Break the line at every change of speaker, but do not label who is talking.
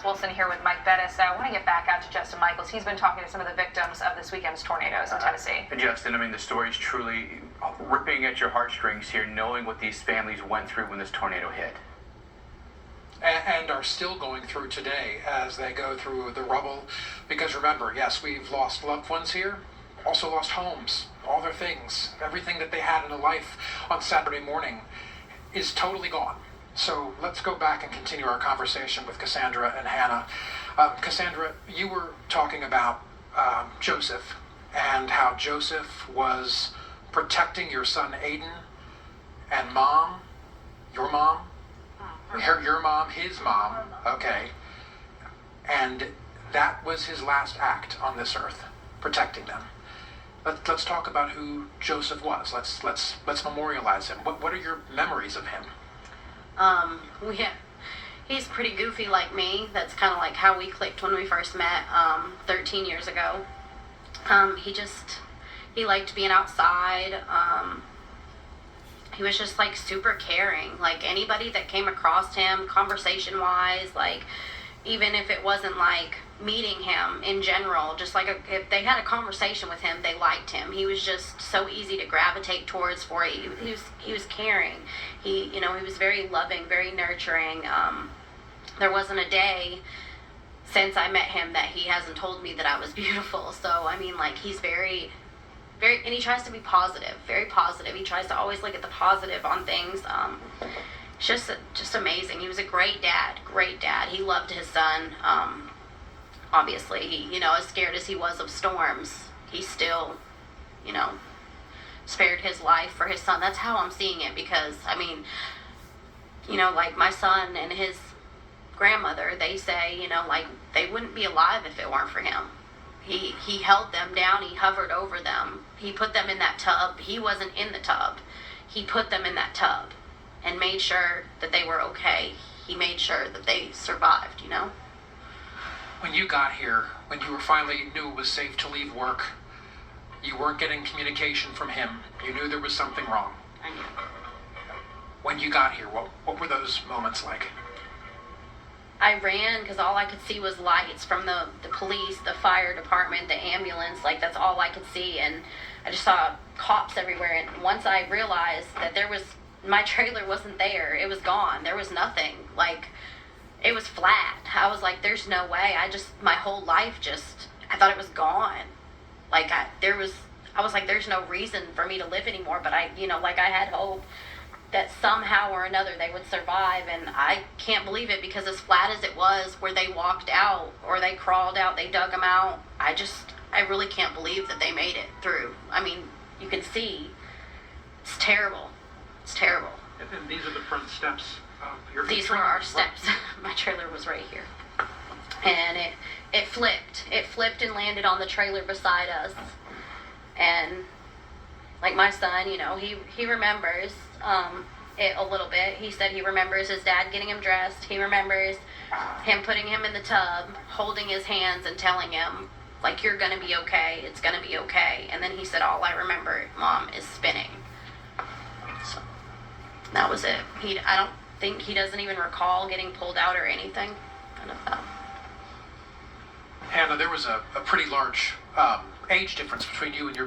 Wilson here with Mike Bettis. I want to get back out to Justin Michaels. He's been talking to some of the victims of this weekend's tornadoes in Tennessee.
Justin, I mean, the story's truly ripping at your heartstrings here, knowing what these families went through when this tornado hit.
And are still going through today as they go through the rubble. Because remember, yes, we've lost loved ones here, also lost homes, all their things, everything that they had in a life on Saturday morning is totally gone. So let's go back and continue our conversation with Cassandra and Hannah. Cassandra, you were talking about Joseph and how Joseph was protecting your son Aiden and mom, your mom, your mom, his mom, okay. And that was his last act on this earth, protecting them. Let's talk about who Joseph was. Let's memorialize him. What are your memories of him?
He's pretty goofy like me. That's kind of like how we clicked when we first met 13 years ago. He liked being outside. He was just like super caring. Like anybody that came across him, conversation wise, like even if it wasn't like meeting him in general, just like if they had a conversation with him, they liked him. He was just so easy to gravitate towards for it. He was caring. He was very loving, very nurturing. There wasn't a day since I met him that he hasn't told me that I was beautiful. So I mean, like he's very, and he tries to be positive, very positive. He tries to always look at the positive on things. Just amazing. He was a great dad. He loved his son. Obviously, he, as scared as he was of storms, he still, spared his life for his son. That's how I'm seeing it because, I mean, like my son and his grandmother, they say, like they wouldn't be alive if it weren't for him. He held them down. He hovered over them. He put them in that tub. He wasn't in the tub. He put them in that tub and made sure that they were okay. He made sure that they survived,
When you got here, when you finally knew it was safe to leave work, you weren't getting communication from him. You knew there was something wrong.
I knew.
When you got here, what were those moments like?
I ran because all I could see was lights from the police, the fire department, the ambulance. Like, that's all I could see. And I just saw cops everywhere. And once I realized that my trailer wasn't there, it was gone. There was nothing. Like, it was flat. I was like, there's no way. My whole life I thought it was gone. Like, I was like, there's no reason for me to live anymore. But I had hope that somehow or another they would survive. And I can't believe it because as flat as it was where they walked out or they crawled out, they dug them out. I really can't believe that they made it through. I mean, you can see it's terrible. It's terrible.
And these are the front steps of your
These were our steps. My trailer was right here. And it flipped. It flipped and landed on the trailer beside us. And like my son, he remembers it a little bit. He said he remembers his dad getting him dressed. He remembers him putting him in the tub, holding his hands and telling him, like, you're going to be okay. It's going to be okay. And then he said, all I remember, Mom, is spinning. So that was it. I don't think he doesn't even recall getting pulled out or anything. None of that.
Hannah, there was a pretty large age difference between you and your